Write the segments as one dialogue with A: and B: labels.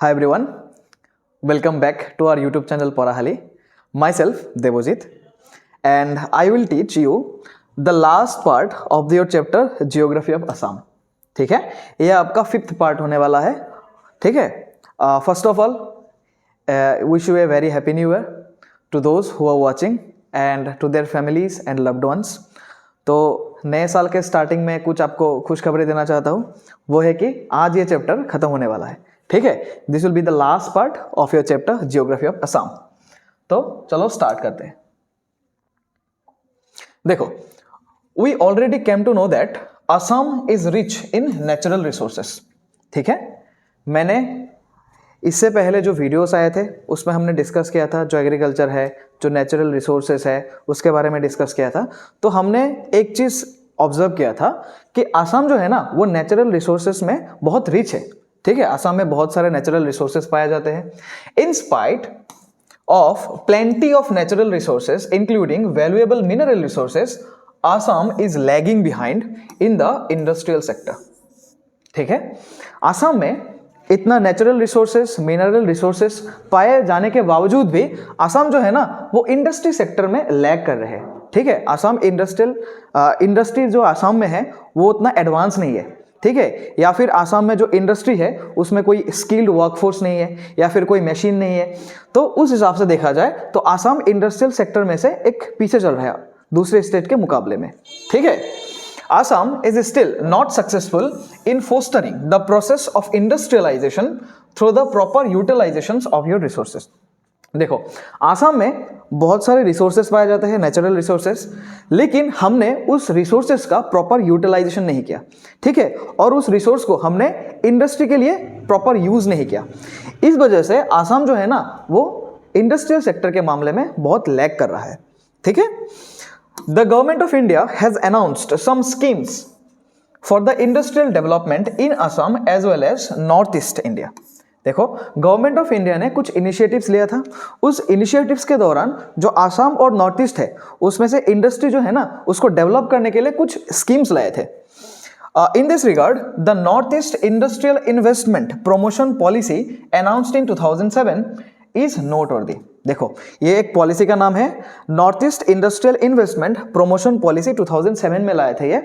A: Hi everyone, welcome back to our YouTube channel Porahali. Myself Devojit, and I will teach you the last part of your chapter Geography of Assam. ठीक है, ये आपका 5th part होने वाला है. ठीक है, first of all wish you a very happy new year to those who are watching and to their families and loved ones. तो नए साल के स्टार्टिंग में कुछ आपको खुशखबरी देना चाहता हूँ, वो है कि आज ये चैप्टर खत्म होने वाला है. ठीक है, this will be the last part of your chapter geography of Assam. तो चलो स्टार्ट करते हैं. देखो, we already came to know that Assam is rich in natural resources. ठीक है, मैंने इससे पहले जो वीडियोस आए थे उसमें हमने डिस्कस किया था जो एग्रीकल्चर है, जो नेचुरल रिसोर्सेस है, उसके बारे में डिस्कस किया था. तो हमने एक चीज़ ऑब्जर्व किया था कि असम जो है ना वो नेचुरल रिसोर्सेस में बहुत रिच है. ठीक है, असम में बहुत सारे नेचुरल रिसोर्सेस पाए जाते हैं. इन spite of plenty of natural resources including valuable mineral resources, Assam is lagging behind in the industrial sector. ठीक है, असम में इतना नेचुरल रिसोर्सेस, मिनरल रिसोर्सेस पाए जाने के बावजूद भी असम जो है ना वो इंडस्ट्री सेक्टर में लैग कर रहे हैं. ठीक है, असम इंडस्ट्री जो असम में है वो उतना एडवांस नहीं है. ठीक है, या फिर असम में जो इंडस्ट्री है उसमें कोई स्किल्ड वर्कफोर्स नहीं है या फिर कोई मशीन नहीं है. तो उस हिसाब से देखा जाए तो असम इंडस्ट्रियल सेक्टर में से एक पीछे चल रहा है दूसरे स्टेट के मुकाबले में. ठीक है, Assam is still not successful in fostering the process of industrialization through the proper utilizations of your resources. देखो, आसाम में बहुत सारे रिसोर्सेस पाए जाते हैं, नेचुरल रिसोर्सेस, लेकिन हमने उस रिसोर्सेस का प्रॉपर यूटिलाइजेशन नहीं किया. ठीक है, और उस रिसोर्स को हमने इंडस्ट्री के लिए प्रॉपर यूज नहीं किया. इस वजह से आसाम जो है ना वो इंडस्ट्रियल सेक्टर के मामले में बहुत लैग कर रहा है. ठीक है, The government of India has announced some schemes for the industrial development in Assam as well as Northeast India. देखो, गवर्नमेंट ऑफ इंडिया ने कुछ इनिशिएटिव्स लिया था. उस इनिशिएटिव्स के दौरान जो आसाम और नॉर्थ ईस्ट है उसमें से इंडस्ट्री जो है ना उसको डेवलप करने के लिए कुछ स्कीम्स लाए थे. In this regard, the Northeast Industrial Investment Promotion Policy announced in 2007 is noteworthy. देखो, ये एक पॉलिसी का नाम है north east industrial investment promotion policy. 2007 में लाए थे ये.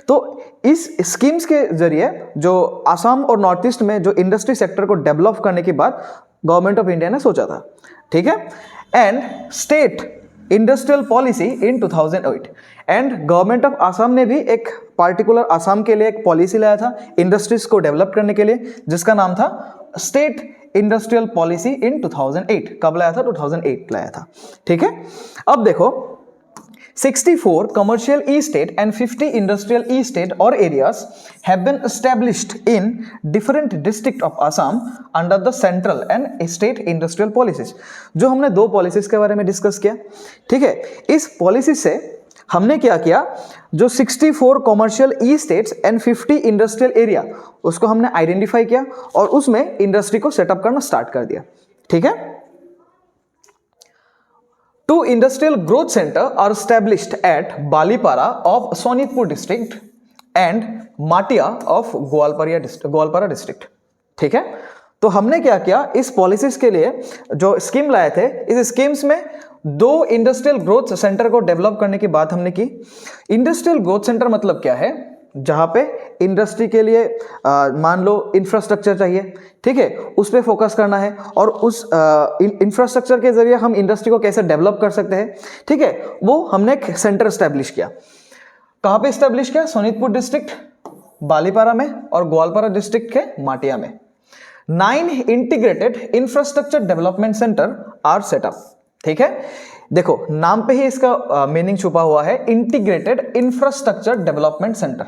A: तो इस स्कीम्स के जरिए जो आसाम और नॉर्थ ईस्ट में जो इंडस्ट्री सेक्टर को डेवलप करने की बात गवर्नमेंट ऑफ इंडिया ने सोचा था. ठीक है, and state industrial policy in 2008 and government of Assam ने भी एक पार्टिकुलर आसाम के लिए एक पॉलिसी लाया था इंडस्ट्रीज को डेवलप करने के लिए, जिसका नाम था स्टेट इंडस्ट्रियल पॉलिसी इन 2008. कब लाया था? 2008 लाया था. ठीक है, अब देखो 64 commercial e-state and 50 industrial e-state or areas have been established in different district of Assam under the central and state industrial policies. जो हमने दो पॉलिसीज के बारे में डिस्कस किया. ठीक है, इस पॉलिसी से हमने क्या किया, जो 64 commercial E states and 50 industrial area उसको हमने आइडेंटिफाई किया और उसमें इंडस्ट्री को सेटअप करना स्टार्ट कर दिया. ठीक है, 2 industrial growth centre are established at Balipara of Sonitpur district and Matia of Goalpara district. ठीक है, तो हमने क्या किया, इस पॉलिसीज के लिए जो स्कीम लाए थे, इस स्कीम्स में 2 इंडस्ट्रियल ग्रोथ सेंटर को डेवलप करने की बात हमने की. इंडस्ट्रियल ग्रोथ सेंटर मतलब क्या है, जहां पे इंडस्ट्री के लिए मान लो इंफ्रास्ट्रक्चर चाहिए. ठीक है, उस पर फोकस करना है और उस इंफ्रास्ट्रक्चर के जरिए हम इंडस्ट्री को कैसे डेवलप कर सकते हैं. ठीक है, वो हमने एक सेंटर स्टैब्लिश किया. कहां पे स्टैब्लिश किया? सोनीतपुर डिस्ट्रिक्ट बालीपारा में और ग्वालपारा डिस्ट्रिक्ट के माटिया में. 9 integrated infrastructure development center are set up. ठीक है, देखो नाम पे ही इसका मीनिंग छुपा हुआ है, इंटीग्रेटेड इंफ्रास्ट्रक्चर डेवलपमेंट सेंटर.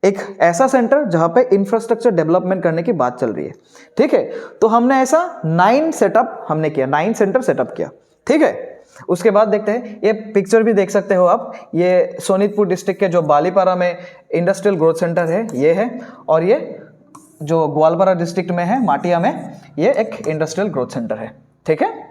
A: एक ऐसा सेंटर जहां पे इंफ्रास्ट्रक्चर डेवलपमेंट करने की बात चल रही है. ठीक है, तो हमने ऐसा 9 सेटअप हमने किया, 9 सेंटर सेटअप किया. ठीक है, उसके बाद देखते हैं, ये पिक्चर भी देख सकते हो आप, ये सोनीतपुर डिस्ट्रिक्ट के जो बालीपारा में इंडस्ट्रियल ग्रोथ सेंटर है ये है, और ये जो ग्वालपारा डिस्ट्रिक्ट में है माटिया में ये एक इंडस्ट्रियल ग्रोथ सेंटर है. ठीक है,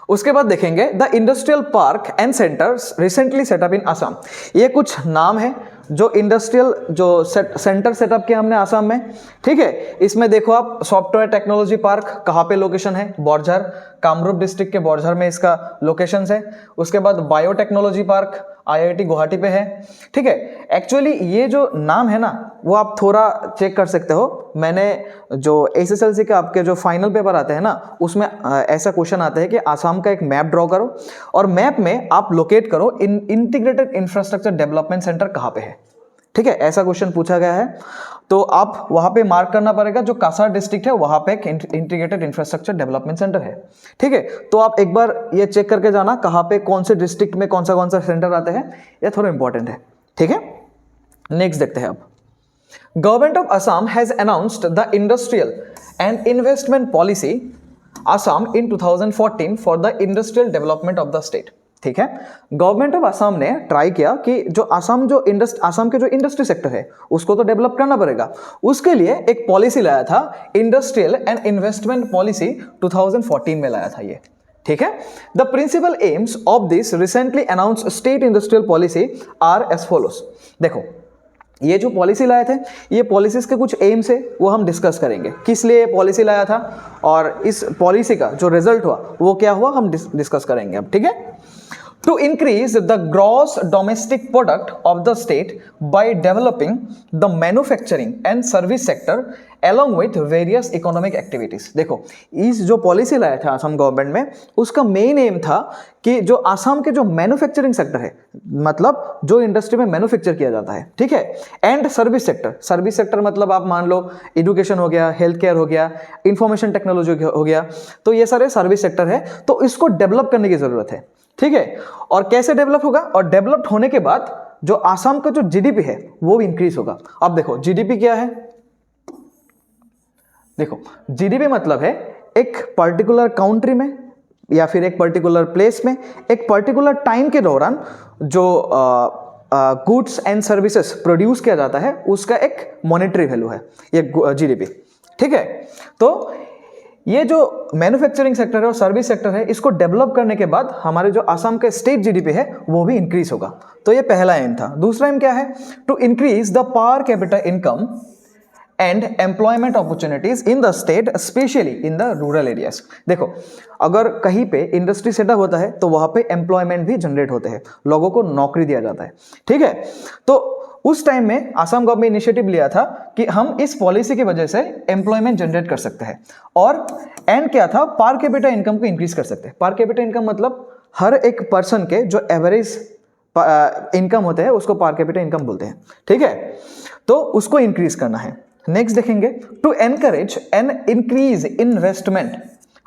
A: उसके बाद देखेंगे the industrial park and centres recently set up in Assam. ये कुछ नाम है जो इंडस्ट्रियल जो सेंटर सेटअप किया हमने आसाम में, ठीक है। इसमें देखो आप सॉफ्टवेयर टेक्नोलॉजी पार्क कहाँ पे लोकेशन है, बोरझार, कामरूप डिस्ट्रिक्ट के बोरझार में इसका लोकेशन है। उसके बाद बायोटेक्नोलॉजी पार्क IIT गुवाहाटी पे है, ठीक है। एक्चुअली ये जो नाम है ना वो आप थोड़ा चेक कर सकते हो। मैंने जो SSLC के आपके जो फाइनल पेपर आते हैं ना उसमें ऐसा क्वेश्चन आता है कि आसाम का एक मैप ड्रॉ करो और मैप में आप लोकेट करो इंटीग्रेटेड इंफ्रास्ट्रक्चर डेवलपमेंट सेंटर कहाँ पे है, ठीक है। ऐसा क्वेश्चन पूछा गया है तो आप वहां पे मार्क करना पड़ेगा। जो कासार डिस्ट्रिक्ट है वहां पे एक इंटीग्रेटेड इंफ्रास्ट्रक्चर डेवलपमेंट सेंटर है, ठीक है। तो आप एक बार ये चेक करके जाना कहाँ पे कौन से डिस्ट्रिक्ट में कौन सा सेंटर आते हैं, ये थोड़ा इंपॉर्टेंट है, ठीक है। नेक्स्ट देखते हैं अब। Government of Assam has announced the industrial and investment policy Assam in 2014 for the industrial development of the state, ठीक है। गवर्नमेंट ऑफ असम ने ट्राई किया कि जो आसाम के जो इंडस्ट्री सेक्टर है उसको तो डेवलप करना पड़ेगा। उसके लिए एक पॉलिसी लाया था, इंडस्ट्रियल एंड इन्वेस्टमेंट पॉलिसी 2014 में लाया था ये, ठीक है। The principal aims of this recently announced state industrial policy are as follows. देखो ये जो पॉलिसी लाए थे, ये पॉलिसीज के कुछ एम्स है वो हम डिस्कस करेंगे, किस लिए पॉलिसी लाया था और इस पॉलिसी का जो रिजल्ट हुआ वो क्या हुआ हम डिस्कस करेंगे अब, ठीक है। To increase the gross domestic product of the state by developing the manufacturing and service sector along with various economic activities। देखो इस जो पॉलिसी लाया था असम गवर्नमेंट में उसका मेन एम था कि जो असम के जो मैन्युफैक्चरिंग सेक्टर है, मतलब जो इंडस्ट्री में मैन्युफैक्चर किया जाता है, ठीक है, एंड सर्विस सेक्टर मतलब आप मान लो एजुकेशन हो गया, हेल्थ केयर हो गया, इंफॉर्मेशन टेक्नोलॉजी हो गया, तो ये सारे सर्विस सेक्टर है, तो इसको डेवलप करने की जरूरत है, ठीक है। और कैसे डेवलप होगा, और डेवलप्ड होने के बाद जो आसाम का जो जीडीपी है वो भी इंक्रीज होगा। अब देखो जीडीपी क्या है, देखो जीडीपी मतलब है एक पर्टिकुलर काउंट्री में या फिर एक पर्टिकुलर प्लेस में एक पर्टिकुलर टाइम के दौरान जो गुड्स एंड सर्विसेज प्रोड्यूस किया जाता है उसका एक मॉनेटरी वैल्यू है ये जीडीपी, ठीक है। तो ये जो मैन्युफैक्चरिंग सेक्टर है और सर्विस सेक्टर है इसको डेवलप करने के बाद हमारे जो आसाम का स्टेट जीडीपी है वो भी इंक्रीज होगा। तो ये पहला एम था। दूसरा एम क्या है, to increase the per capita income and employment opportunities in the state especially in the rural areas. देखो अगर कहीं पे इंडस्ट्री सेटअप होता है तो वहां पे एम्प्लॉयमेंट भी जनरेट होते हैं, लोगों को नौकरी दिया जाता है, ठीक है। तो उस टाइम में आसाम गवर्नमेंट इनिशिएटिव लिया था कि हम इस पॉलिसी की वजह से एम्प्लॉयमेंट जनरेट कर सकते हैं और एंड क्या था, पर कैपिटा इनकम को इंक्रीज कर सकते हैं। पर कैपिटा इनकम मतलब हर एक पर्सन के जो एवरेज इनकम होते हैं उसको पर कैपिटा इनकम बोलते हैं, ठीक है। तो उसको इंक्रीज करना है। नेक्स्ट देखेंगे, to encourage an increase investment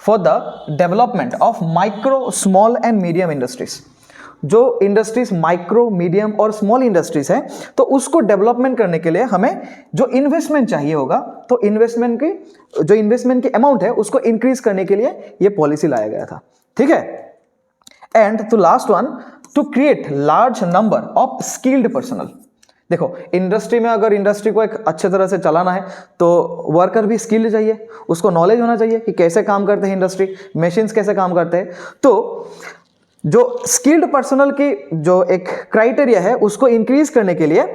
A: for the development of micro small and medium industries. जो इंडस्ट्रीज माइक्रो मीडियम और स्मॉल इंडस्ट्रीज है तो उसको डेवलपमेंट करने के लिए हमें जो इन्वेस्टमेंट चाहिए होगा, तो इन्वेस्टमेंट की अमाउंट है उसको इंक्रीज करने के लिए ये पॉलिसी लाया गया था, ठीक है। And to last one, to create large number of skilled personal. देखो इंडस्ट्री में अगर इंडस्ट्री को एक अच्छे तरह से चलाना है तो वर्कर भी स्किल्ड चाहिए, उसको नॉलेज होना चाहिए कि कैसे काम करते हैं इंडस्ट्री, मशीन्स कैसे काम करते हैं। तो जो स्किल्ड पर्सनल की जो एक क्राइटेरिया है उसको इंक्रीज करने के लिए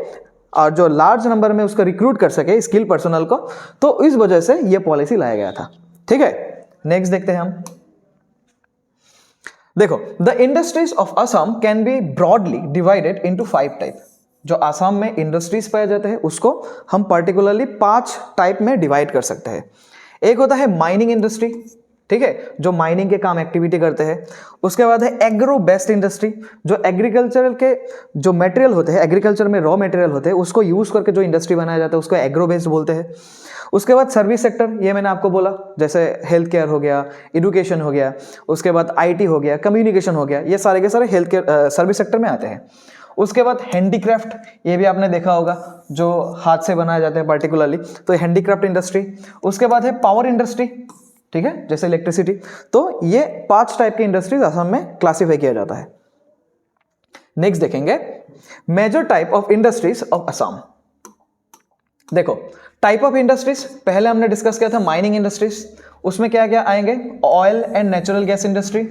A: और जो लार्ज नंबर में उसको रिक्रूट कर सके स्किल्ड पर्सनल को, तो इस वजह से ये पॉलिसी लाया गया था, ठीक है। नेक्स्ट देखते हैं हम। देखो the industries of Assam can be broadly divided into 5 type. जो आसाम में इंडस्ट्रीज पाए जाते हैं उसको हम पर्टिकुलरली 5 टाइप में डिवाइड कर सकते हैं। एक होता है माइनिंग इंडस्ट्री, ठीक है, जो माइनिंग के काम एक्टिविटी करते हैं। उसके बाद है एग्रो बेस्ड इंडस्ट्री, जो एग्रीकल्चरल के जो मटेरियल होते हैं, एग्रीकल्चर में रॉ मटेरियल होते हैं उसको यूज करके जो इंडस्ट्री बनाया जाता है उसको एग्रो बेस्ड बोलते हैं। उसके बाद सर्विस सेक्टर, ये मैंने आपको बोला, जैसे हेल्थ केयर हो गया, एजुकेशन हो गया, उसके बाद IT हो गया, कम्युनिकेशन हो गया, ये सारे के सारे हेल्थ केयर सर्विस सेक्टर में आते हैं। उसके बाद हैंडीक्राफ्ट, ये भी आपने देखा होगा, जो हाथ से बनाए जाते हैं पर्टिकुलरली, तो हैंडीक्राफ्ट इंडस्ट्री। उसके बाद है पावर इंडस्ट्री, ठीक है, जैसे इलेक्ट्रिसिटी। तो ये 5 टाइप के इंडस्ट्रीज असम में क्लासिफाई किया जाता है। नेक्स्ट देखेंगे major type of industries of Assam. देखो टाइप ऑफ इंडस्ट्रीज पहले हमने डिस्कस किया था, माइनिंग इंडस्ट्रीज, उसमें क्या क्या आएंगे, oil and natural gas industry,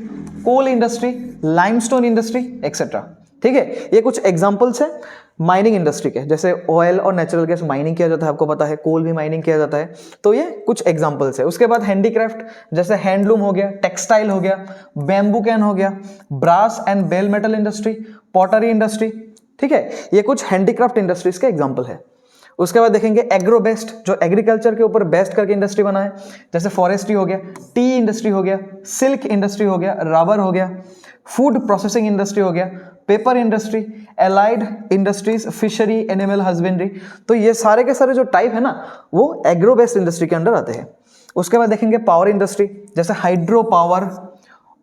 A: coal industry, limestone industry etcetera, ठीक है। ये कुछ एग्जांपल्स है माइनिंग इंडस्ट्री के, जैसे ऑयल और नेचुरल गैस माइनिंग किया जाता है, आपको पता है, कोल भी माइनिंग किया जाता है, तो ये कुछ एग्जांपल्स है। उसके बाद हैंडीक्राफ्ट, जैसे हैंडलूम हो गया, टेक्सटाइल हो गया, बैम्बू कैन हो गया, brass and bell metal industry, pottery industry, ठीक है, ये कुछ हैंडीक्राफ्ट इंडस्ट्रीज के एग्जाम्पल है। उसके बाद देखेंगे एग्रो बेस्ड, जो एग्रीकल्चर के ऊपर बेस्ड करके इंडस्ट्री बना है, जैसे फॉरेस्ट्री हो गया, टी इंडस्ट्री हो गया, सिल्क इंडस्ट्री हो गया, रबर हो गया, फूड प्रोसेसिंग इंडस्ट्री हो गया, paper industry, allied industries, fishery, animal husbandry, तो ये सारे के सारे जो टाइप है ना वो एग्रो बेस्ड इंडस्ट्री के अंडर आते हैं। उसके बाद देखेंगे पावर इंडस्ट्री, जैसे hydro power,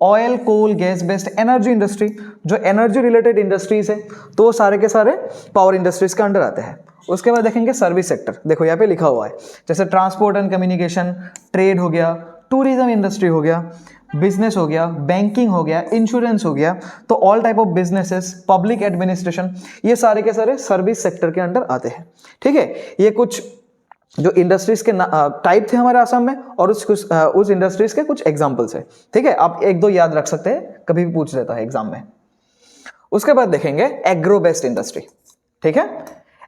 A: oil coal gas based energy industry, जो एनर्जी रिलेटेड इंडस्ट्रीज है तो सारे के सारे पावर इंडस्ट्रीज के अंडर आते हैं। उसके बाद देखेंगे सर्विस सेक्टर, देखो यहाँ पे लिखा हुआ है, जैसे ट्रांसपोर्ट एंड कम्युनिकेशन, ट्रेड हो गया, टूरिज्म इंडस्ट्री हो गया, बिजनेस हो गया, बैंकिंग हो गया, इंश्योरेंस हो गया, तो all type of businesses, public administration, ये सारे के सारे सर्विस सेक्टर के अंडर आते हैं। ठीक है, ये कुछ जो इंडस्ट्रीज के टाइप थे हमारे आसाम में और उस इंडस्ट्रीज के कुछ एग्जांपल्स है। ठीक है, आप एक दो याद रख सकते हैं, कभी भी पूछ लेता है एग्जाम में। उसके बाद देखेंगे एग्रो बेस्ड इंडस्ट्री। ठीक है,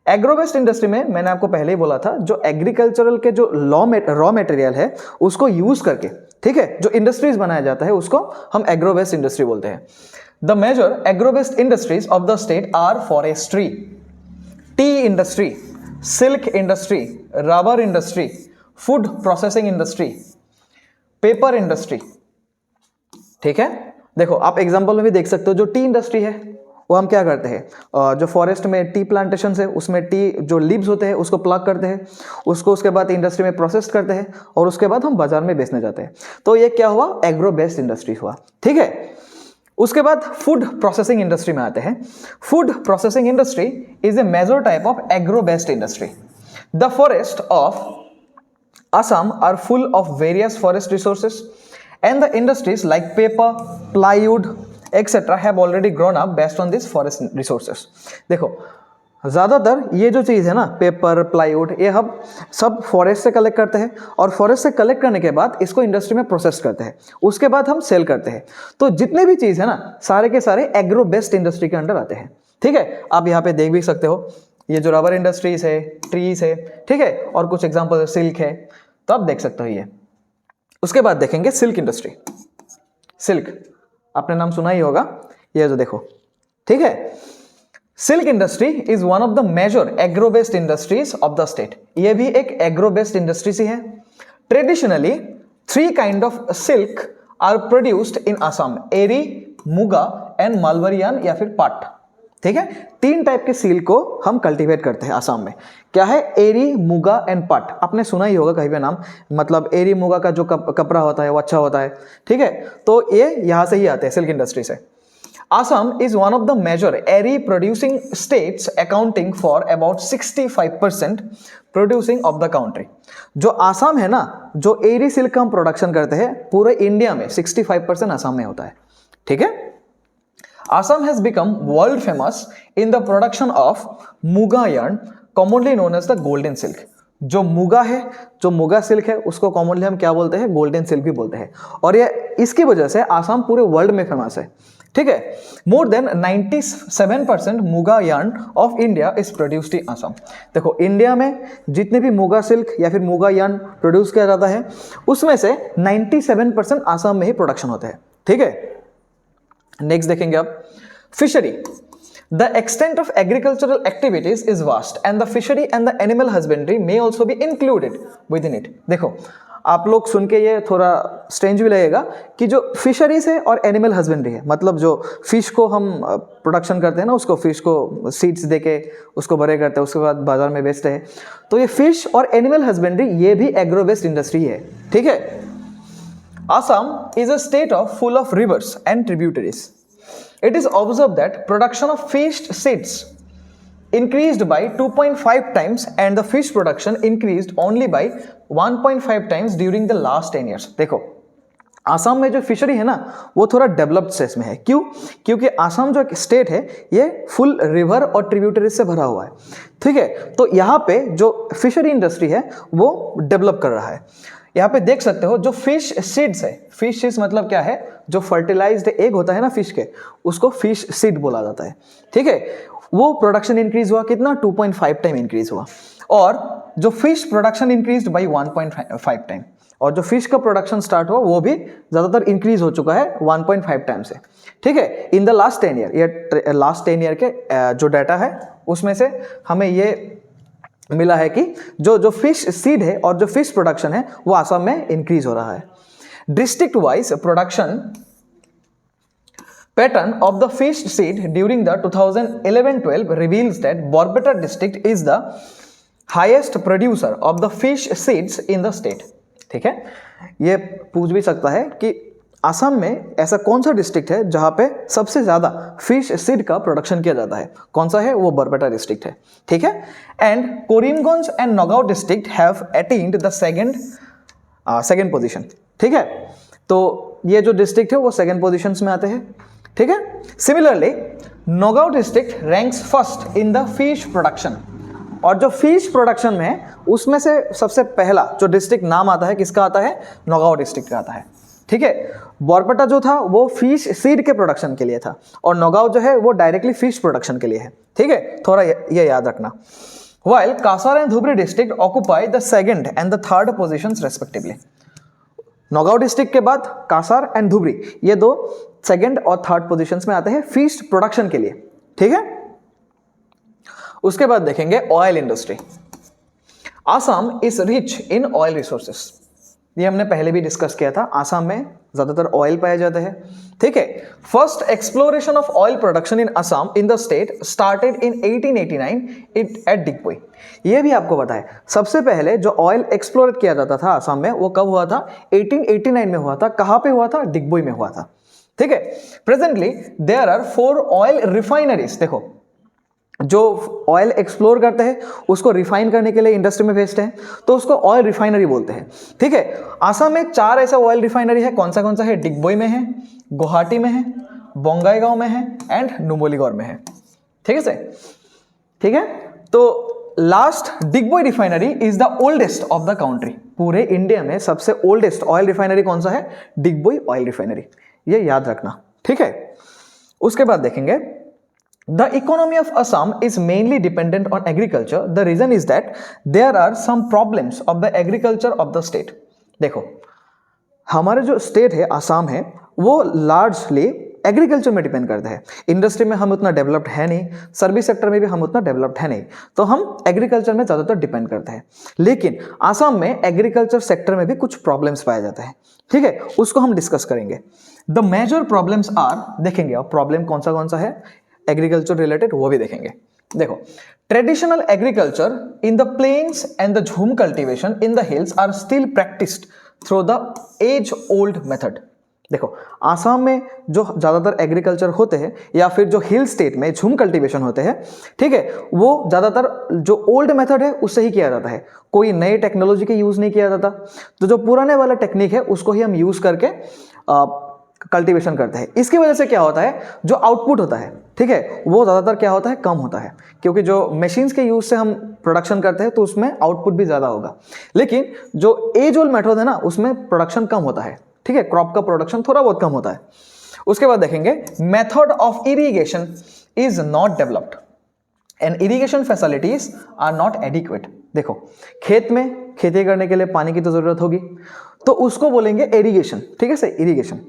A: एग्रो बेस्ड इंडस्ट्री में मैंने आपको पहले ही बोला था, जो एग्रीकल्चरल के जो रॉ मटेरियल है उसको यूज करके, ठीक है, जो इंडस्ट्रीज बनाया जाता है उसको हम एग्रो बेस्ड इंडस्ट्री बोलते हैं। The major agro based industries of the state are forestry, tea industry, silk industry, rubber industry, food processing industry, paper industry. ठीक है, देखो आप एग्जांपल में भी देख सकते हो, जो टी इंडस्ट्री है वो हम क्या करते हैं, जो फॉरेस्ट में टी प्लांटेशन है उसमें टी जो लीव्स होते हैं उसको प्लग करते हैं, उसको उसके बाद इंडस्ट्री में प्रोसेस करते हैं और उसके बाद हम बाजार में बेचने जाते हैं, तो ये क्या हुआ, एग्रो बेस्ड इंडस्ट्री हुआ। ठीक है, उसके बाद फूड प्रोसेसिंग इंडस्ट्री में आते हैं। Food processing industry is a major type of agro based industry. The forest of Assam are full of various forest resources and the industries like paper, plywood, etc. have already grown up based on these forest resources. देखो ज़्यादातर ये जो चीज़ है ना, paper, plywood, ये हम सब forest से कलेक्ट करते हैं और फॉरेस्ट से कलेक्ट करने के बाद इसको इंडस्ट्री में प्रोसेस करते हैं, उसके बाद हम सेल करते हैं। तो जितने भी चीज़ है ना सारे के सारे एग्रो बेस्ड इंडस्ट्री के अंडर आते हैं। ठीक है, आप यहाँ पे देख भी सकते हो, ये जो रबर इंडस्ट्रीज है, ट्रीज है, ठीक है, और कुछ एग्जाम्पल सिल्क है, तो आप देख सकते हो ये। उसके बाद देखेंगे सिल्क इंडस्ट्री। सिल्क आपने नाम सुना ही होगा, ये जो देखो। ठीक है, silk industry is one of the major agro based industries of the state. ये भी एक एग्रो बेस्ड इंडस्ट्री सी है। Traditionally 3 kind of silk are produced in Assam, Eri, Muga and mulberry yarn या फिर पाट। ठीक है, 3 टाइप के सिल्क को हम कल्टीवेट करते हैं आसाम में। क्या है, एरी, मुगा एंड पाट। आपने सुना ही होगा कहीं पे नाम, मतलब एरी मुगा का जो कपड़ा होता है वो अच्छा होता है। ठीक है, तो ये यहां से ही आते हैं, सिल्क इंडस्ट्री से। Assam is one of the major airy producing states, accounting for about 65% producing of the country. जो आसाम है ना, जो एरी सिल्क का हम प्रोडक्शन करते हैं पूरे इंडिया में 65% आसाम में होता है। ठीक है, Assam has become world famous in the production of muga yarn, commonly known as the golden silk. जो मुगा है, जो मुगा सिल्क है, उसको कॉमनली हम क्या बोलते हैं, गोल्डन सिल्क भी बोलते हैं। और ये इसकी वजह से आसाम पूरे वर्ल्ड में फेमस है। ठीक है, more than 97% muga yarn of India is produced in Assam. देखो इंडिया में जितने भी मुगा सिल्क या फिर मुगा यार्न प्रोड्यूस किया जाता है उसमें से 97% आसाम में ही प्रोडक्शन होता है। ठीक है, नेक्स्ट देखेंगे आप fishery. The extent of agricultural activities is vast and the fishery and the animal husbandry may also be included with in it. देखो आप लोग सुन के ये थोड़ा स्ट्रेंज भी लगेगा कि जो फिशरीज है और एनिमल हस्बेंड्री है, मतलब जो फिश को हम प्रोडक्शन करते हैं ना, उसको फिश को सीड्स दे के उसको बड़े करते हैं, उसके बाद बाजार में बेचते हैं, तो ये फिश और एनिमल हस्बेंड्री ये भी एग्रो बेस्ड इंडस्ट्री है। ठीक है, Assam is a state full of rivers and tributaries. It is observed that production of fish seeds increased by 2.5 times and the fish production increased only by 1.5 times during the last 10 years. देखो आसाम में जो fishery है ना वो थोड़ा developed stage में है। क्यों? क्योंकि आसाम जो स्टेट है ये फुल रिवर और ट्रिब्यूटरीज से भरा हुआ है। ठीक है, तो यहाँ पे जो फिशरी इंडस्ट्री है वो डेवलप कर रहा है। यहाँ पे देख सकते हो जो फिश सीड्स है, फिश सीड्स मतलब क्या है, जो फर्टिलाइज्ड एग होता है ना फिश के, उसको फिश सीड बोला जाता है। ठीक है, वो प्रोडक्शन इंक्रीज हुआ कितना, 2.5 टाइम इंक्रीज हुआ। और जो fish production increase by 1.5 time, और जो फिश का प्रोडक्शन स्टार्ट हुआ वो भी ज़्यादातर इंक्रीज हो चुका है 1.5 टाइम से। ठीक है, इन द लास्ट 10 ईयर, ये लास्ट 10 ईयर के जो डाटा है उसमें से हमें ये मिला है कि जो फिश सीड है और जो फिश प्रोडक्शन है वो आसाम में इंक्रीज हो रहा है। District wise production pattern of the fish seed during the 2011-12 reveals that Borbeta district is the highest producer of the fish seeds in the state। ठीक है, ये पूछ भी सकता है कि असम में ऐसा कौन सा डिस्ट्रिक्ट है जहां पे सबसे ज्यादा फिश सीड का प्रोडक्शन किया जाता है, कौन सा है, वो बरपेटा डिस्ट्रिक्ट है। ठीक है, and Karimganj and Nagaon district have attend the second position. ठीक है, तो ये जो डिस्ट्रिक्ट है वो सेकंड पोजीशंस में आते हैं। ठीक है, similarly Nagaon district ranks first in the fish production, और जो फिश प्रोडक्शन में है उसमें से सबसे पहला जो डिस्ट्रिक्ट नाम आता है किसका आता है, नगांव डिस्ट्रिक्ट का आता है। ठीक है, बोरपेटा जो था वो फिश सीड के प्रोडक्शन के लिए था, और नगांव जो है वो डायरेक्टली फिश प्रोडक्शन के लिए है। ठीक है, थोड़ा ये याद रखना। While Kasar and Dhubri district occupy the second and the third positions respectively। Nagaon district के बाद कासार एंड धुबरी ये दो सेकंड और थर्ड पोजीशंस में आते हैं फिश प्रोडक्शन के लिए। ठीक है, उसके बाद देखेंगे oil industry. Assam is rich in oil resources, ये हमने पहले भी डिस्कस किया था। आसाम में ज्यादातर ऑयल पाए जाते हैं। ठीक है, first exploration of oil production in Assam in the state started in 1889 at Digboi. ये भी आपको पता है, सबसे पहले जो ऑयल एक्सप्लोर किया जाता था असम में वो कब हुआ था, 1889 में हुआ था। कहां पे हुआ था, डिगबोई में हुआ था। ठीक है, presently there are 4 oil refineries. देखो, जो ऑयल एक्सप्लोर करते हैं उसको रिफाइन करने के लिए इंडस्ट्री में भेजते हैं, तो उसको ऑयल रिफाइनरी बोलते हैं। ठीक है, आसाम में 4 ऐसा ऑयल रिफाइनरी है। कौन सा है, डिगबोई में है, गुवाहाटी में है, बोंगाईगांव में है एंड नुमलीगढ़ में है। ठीक है सर, ठीक है। तो last Digboi refinery is the oldest of the country. पूरे इंडिया में सबसे ओल्डेस्ट ऑयल रिफाइनरी कौन सा है, डिगबोई ऑयल रिफाइनरी, ये याद रखना। ठीक है, उसके बाद देखेंगे The economy of Assam is mainly dependent on agriculture. The reason is that there are some problems of the agriculture of the state. देखो, हमारे जो स्टेट है आसाम है वो लार्जली एग्रीकल्चर में डिपेंड करता है। इंडस्ट्री में हम उतना डेवलप्ड है नहीं, सर्विस सेक्टर में भी हम उतना डेवलप्ड है नहीं, तो हम एग्रीकल्चर में ज़्यादातर डिपेंड करते हैं। लेकिन आसाम में एग्रीकल्चर सेक्टर में भी कुछ प्रॉब्लम्स पाए जाते हैं। ठीक है, उसको हम डिस्कस करेंगे। द मेजर प्रॉब्लम्स आर, देखेंगे अब प्रॉब्लम कौन सा है एग्रीकल्चर रिलेटेड, वो भी देखेंगे। देखो, traditional agriculture in the plains and the jhum cultivation in the hills are still practised through the age old method. देखो, आसाम में जो ज़्यादातर एग्रीकल्चर होते हैं या फिर जो हिल स्टेट में झूम कल्टीवेशन होते हैं, ठीक है, वो ज़्यादातर जो ओल्ड मेथड है उससे ही किया जाता है। कोई नई टेक्नोलॉजी का यूज़ नहीं किया जाता। तो जो पुराने वाला टेक्निक है उसको ही हम यूज़ करके कल्टीवेशन करते हैं। इसकी वजह से क्या होता है, जो आउटपुट होता है, ठीक है, वो ज़्यादातर क्या होता है, कम होता है, क्योंकि जो मशीन्स के यूज़ से हम प्रोडक्शन करते हैं तो उसमें आउटपुट भी ज़्यादा होगा। लेकिन जो एज ओल्ड मेथड है ना, उसमें प्रोडक्शन कम होता है। ठीक है, क्रॉप का प्रोडक्शन थोड़ा बहुत कम होता है। उसके बाद देखेंगे method of irrigation is not developed and irrigation facilities are not adequate. देखो, खेत में खेती करने के लिए पानी की तो जरूरत होगी, तो उसको बोलेंगे इरिगेशन। ठीक है सर, इरिगेशन।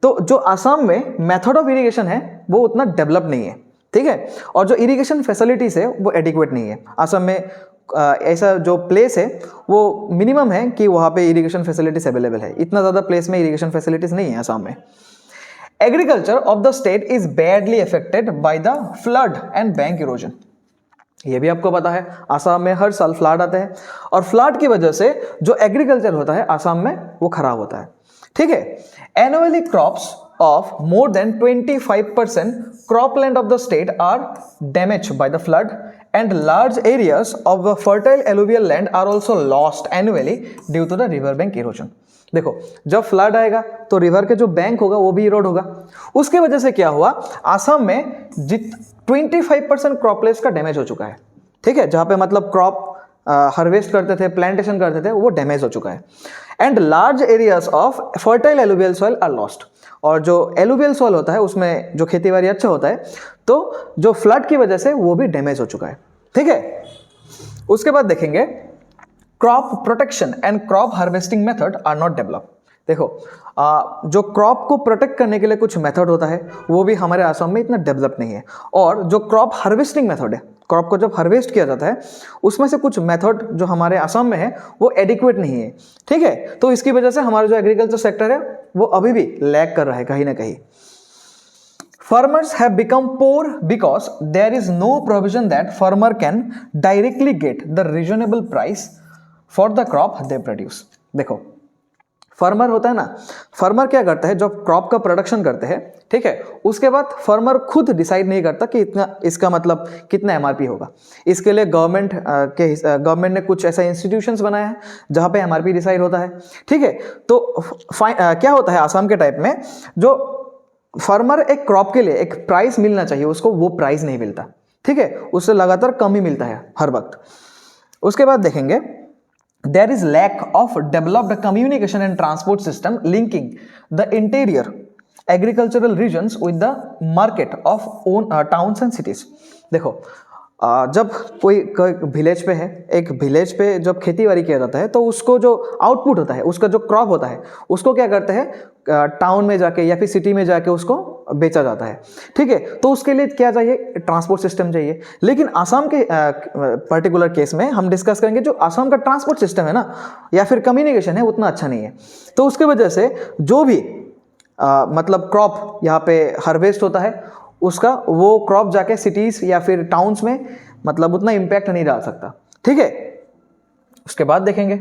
A: तो जो आसाम में मेथड ऑफ इरिगेशन है वो उतना डेवलप नहीं है। ठीक है, और जो इरिगेशन फैसिलिटीज है वो एडिक्वेट नहीं है। आसाम में ऐसा जो प्लेस है वो मिनिमम है कि वहाँ पे इरिगेशन फैसिलिटीज अवेलेबल है। इतना ज़्यादा प्लेस में इरिगेशन फैसिलिटीज नहीं है आसाम में। Agriculture of the state is badly affected by the flood and bank erosion. ये भी आपको पता है, आसाम में हर साल फ्लड आते हैं और फ्लड की वजह से जो एग्रीकल्चर होता है आसाम में वो खराब होता है। ठीक है, annually crops of more than 25% cropland of the state are damaged by the flood and large areas of the fertile alluvial land are also lost annually due to the river bank erosion। देखो, जब flood आएगा तो river के जो bank होगा वो भी इरोड होगा। उसके वजह से क्या हुआ, आसाम में 25% क्रॉपलेस का डैमेज हो चुका है। ठीक है, जहां पे मतलब क्रॉप हार्वेस्ट करते थे, प्लांटेशन करते थे, वो डैमेज हो चुका है। And large areas of fertile alluvial soil are lost. और जो एलुवियल सॉइल होता है उसमें जो खेती बाड़ी अच्छा होता है, तो जो फ्लड की वजह से वो भी डैमेज हो चुका है। ठीक है, उसके बाद देखेंगे crop protection and crop harvesting method are not develop. देखो जो क्रॉप को प्रोटेक्ट करने के लिए कुछ मेथड होता है वो भी हमारे आसाम में इतना डेवलप नहीं है, और जो क्रॉप हार्वेस्टिंग मेथड है, क्रॉप को जब हार्वेस्ट किया जाता है उसमें से कुछ मेथड जो हमारे आसाम में है वो एडिक्वेट नहीं है। ठीक है, तो इसकी वजह से हमारा जो एग्रीकल्चर सेक्टर है वो अभी भी लैग कर रहा है कहीं ना कहीं। Farmers have become poor because there is no provision that farmer can directly get the reasonable price for the crop they produce। देखो फार्मर होता है ना, फार्मर क्या करता है, जब क्रॉप का प्रोडक्शन करते हैं, ठीक है, उसके बाद फार्मर खुद डिसाइड नहीं करता कि इतना, इसका मतलब कितना एमआरपी होगा। इसके लिए गवर्नमेंट ने कुछ ऐसा इंस्टीट्यूशंस बनाया है जहाँ पे एमआरपी डिसाइड होता है। ठीक है, तो क्या होता है आसाम के टाइप में, जो फार्मर एक क्रॉप के लिए एक प्राइस मिलना चाहिए उसको, वो प्राइस नहीं मिलता। ठीक है, उससे लगातार कम ही मिलता है हर वक्त। उसके बाद देखेंगे there is lack of developed communication and transport system linking the interior agricultural regions with the market of own towns and cities। देखो जब कोई विलेज पे है, एक विलेज पे जब खेती बाड़ी किया जाता है तो उसको जो आउटपुट होता है, उसका जो क्रॉप होता है, उसको क्या करते हैं, टाउन में जाके या फिर सिटी में जाके उसको बेचा जाता है। ठीक है, तो उसके लिए क्या चाहिए, ट्रांसपोर्ट सिस्टम चाहिए। लेकिन आसाम के पर्टिकुलर केस में हम डिस्कस करेंगे, जो आसाम का ट्रांसपोर्ट सिस्टम है ना या फिर कम्युनिकेशन है उतना अच्छा नहीं है। तो उसके वजह से जो भी मतलब क्रॉप यहाँ पे हार्वेस्ट होता है उसका वो क्रॉप जाके सिटीज या फिर टाउन्स में मतलब उतना इंपैक्ट नहीं डाल सकता। ठीक है, उसके बाद देखेंगे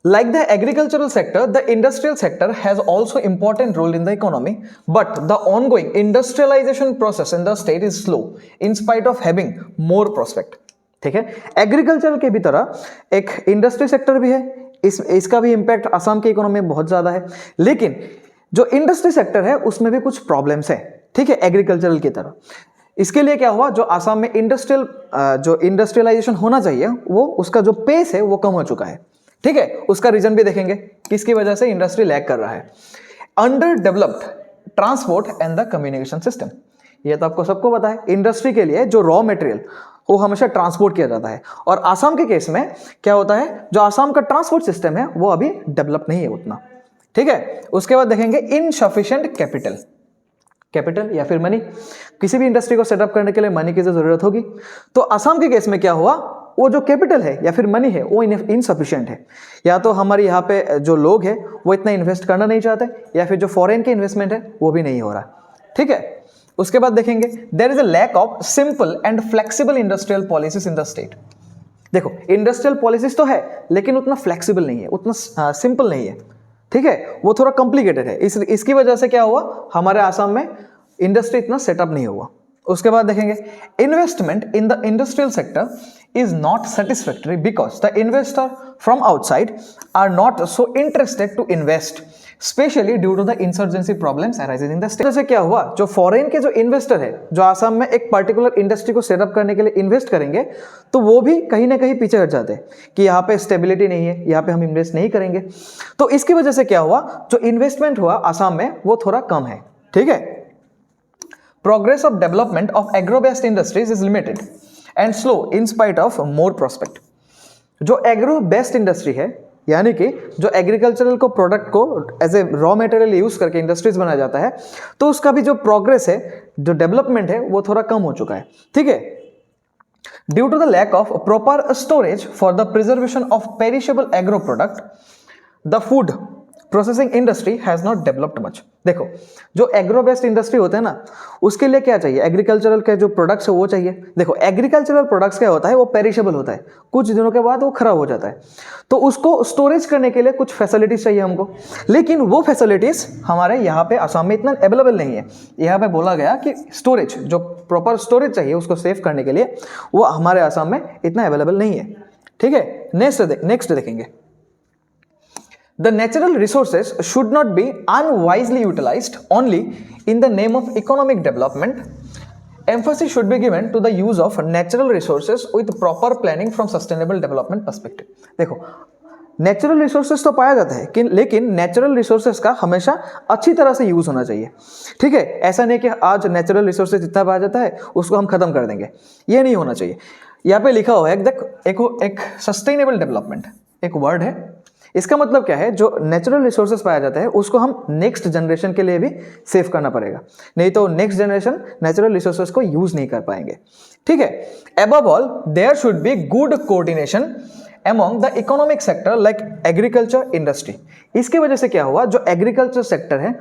A: like the agricultural sector, the industrial sector has also important role in the economy, but the ongoing industrialization process in the state is slow in spite of having more prospect। ठीक है, एग्रीकल्चर के भी तरह एक industry sector भी है, इसका भी इंपैक्ट आसाम की इकोनॉमी में बहुत ज्यादा है, लेकिन जो इंडस्ट्री सेक्टर है उसमें भी कुछ प्रॉब्लम्स है। ठीक है, एग्रीकल्चरल की तरह। इसके लिए क्या हुआ, जो आसाम में जो इंडस्ट्रियलाइजेशन होना चाहिए वो उसका जो पेस है वो कम हो चुका है। ठीक है, उसका रीजन भी देखेंगे किसकी वजह से इंडस्ट्री लैग कर रहा है। Under developed transport and the communication system. ये तो आपको सबको पता है, इंडस्ट्री के लिए जो रॉ मटेरियल वो हमेशा ट्रांसपोर्ट किया जाता है, और आसाम के केस में क्या होता है, जो आसाम का ट्रांसपोर्ट सिस्टम है वो अभी डेवलप नहीं है उतना। ठीक है, उसके बाद देखेंगे इनसफिशिएंट कैपिटल या फिर मनी। किसी भी इंडस्ट्री को सेटअप करने के लिए मनी की जरूरत होगी, तो आसाम के केस में क्या हुआ, वो जो कैपिटल है या फिर मनी है वो इनसफिशिएंट है। या तो हमारे यहाँ पे जो लोग हैं वो इतना इन्वेस्ट करना नहीं चाहते, या फिर जो फॉरेन के इन्वेस्टमेंट है वो भी नहीं हो रहा। ठीक है, उसके बाद देखेंगे there is a lack of simple and flexible industrial policies in the state. देखो इंडस्ट्रियल पॉलिसीज तो है लेकिन उतना फ्लेक्सिबल नहीं है, उतना सिंपल नहीं है। ठीक है, वो थोड़ा कॉम्प्लिकेटेड है। इसकी वजह से क्या हुआ, हमारे आसाम में इंडस्ट्री इतना सेटअप नहीं हुआ। उसके बाद देखेंगे investment in the industrial sector is not satisfactory because the investor from outside are not so interested to invest, especially due to the insurgency problems arising in the state। जैसे क्या हुआ, जो फॉरेन के जो इन्वेस्टर है जो आसाम में एक पर्टिकुलर इंडस्ट्री को सेटअप करने के लिए इन्वेस्ट करेंगे, तो वो भी कहीं ना कहीं पीछे हट जाते हैं कि यहाँ पे स्टेबिलिटी नहीं है, यहाँ पे हम इन्वेस्ट नहीं करेंगे। तो इसकी वजह से क्या हुआ, जो इन्वेस्टमेंट हुआ आसाम में वो थोड़ा कम है। ठीक है, progress of development of agro based industries is limited and slow in spite of more prospect. जो एग्रो बेस्ड इंडस्ट्री है, यानी कि जो एग्रीकल्चरल को प्रोडक्ट को as a raw material use करके इंडस्ट्रीज बनाया जाता है, तो उसका भी जो प्रोग्रेस है, जो डेवलपमेंट है वो थोड़ा कम हो चुका है। ठीक है, due to the lack of proper storage for the preservation of perishable agro product, the food processing industry has not developed much. देखो जो एग्रो बेस्ड इंडस्ट्री होता है ना, उसके लिए क्या चाहिए, एग्रीकल्चरल के जो प्रोडक्ट्स है वो चाहिए। देखो एग्रीकल्चरल प्रोडक्ट्स क्या होता है, वो पेरिशेबल होता है, कुछ दिनों के बाद वो खराब हो जाता है, तो उसको स्टोरेज करने के लिए कुछ फैसिलिटीज चाहिए हमको, लेकिन वो फैसिलिटीज हमारे यहाँ पे आसाम में इतना अवेलेबल नहीं है। यहाँ पे बोला गया कि स्टोरेज, जो प्रॉपर स्टोरेज चाहिए उसको सेव करने के लिए, वो हमारे आसाम में इतना अवेलेबल नहीं है। ठीक है, नेक्स्ट देखेंगे The natural resources should not be unwisely utilized only in the name of economic development. emphasis should be given to the use of natural resources with proper planning from sustainable development perspective। देखो natural resources तो पाया जाता है कि लेकिन natural resources का हमेशा अच्छी तरह से यूज होना चाहिए, ठीक है। ऐसा नहीं कि आज नेचुरल रिसोर्सेज जितना पाया जाता है उसको हम खत्म कर देंगे, ये नहीं होना चाहिए। यहाँ पे लिखा हुआ है एक सस्टेनेबल डेवलपमेंट एक वर्ड है, इसका मतलब क्या है, जो नेचुरल रिसोर्सेज पाया जाता है उसको हम नेक्स्ट जनरेशन के लिए भी सेव करना पड़ेगा, नहीं तो नेक्स्ट जनरेशन नेचुरल रिसोर्सेज को यूज नहीं कर पाएंगे, ठीक है। Above all there should be good coordination among the economic sector like agriculture industry. इसकी वजह से क्या हुआ, जो एग्रीकल्चर सेक्टर है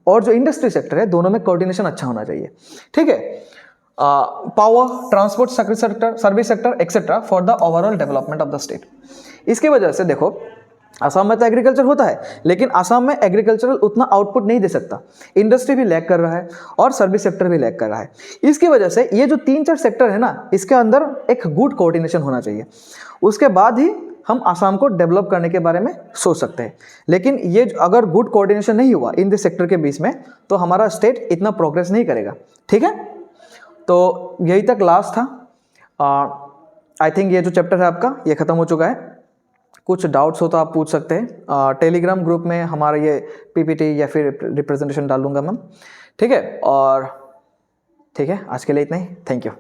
A: और जो इंडस्ट्री सेक्टर है दोनों में कोऑर्डिनेशन अच्छा होना चाहिए, ठीक है। Power, transport sector, service sector etcetera for the overall development of the state. इसकी वजह से देखो असम में तो एग्रीकल्चर होता है लेकिन असम में एग्रीकल्चरल उतना आउटपुट नहीं दे सकता, इंडस्ट्री भी लैग कर रहा है और सर्विस सेक्टर भी लैग कर रहा है। इसकी वजह से ये जो 3-4 सेक्टर है ना, इसके अंदर एक गुड कोऑर्डिनेशन होना चाहिए, उसके बाद ही हम असम को डेवलप करने के बारे में सोच सकते हैं। लेकिन ये अगर गुड कोऑर्डिनेशन नहीं हुआ इन दिस सेक्टर के बीच में तो हमारा स्टेट इतना प्रोग्रेस नहीं करेगा, ठीक है। तो यही तक लास्ट था। आई थिंक ये जो चैप्टर है आपका ये खत्म हो चुका है। कुछ डाउट्स हो तो आप पूछ सकते हैं। टेलीग्राम ग्रुप में हमारा ये पीपीटी या फिर रिप्रेजेंटेशन डाल दूंगा मैं, ठीक है। और ठीक है, आज के लिए इतना ही। Thank you.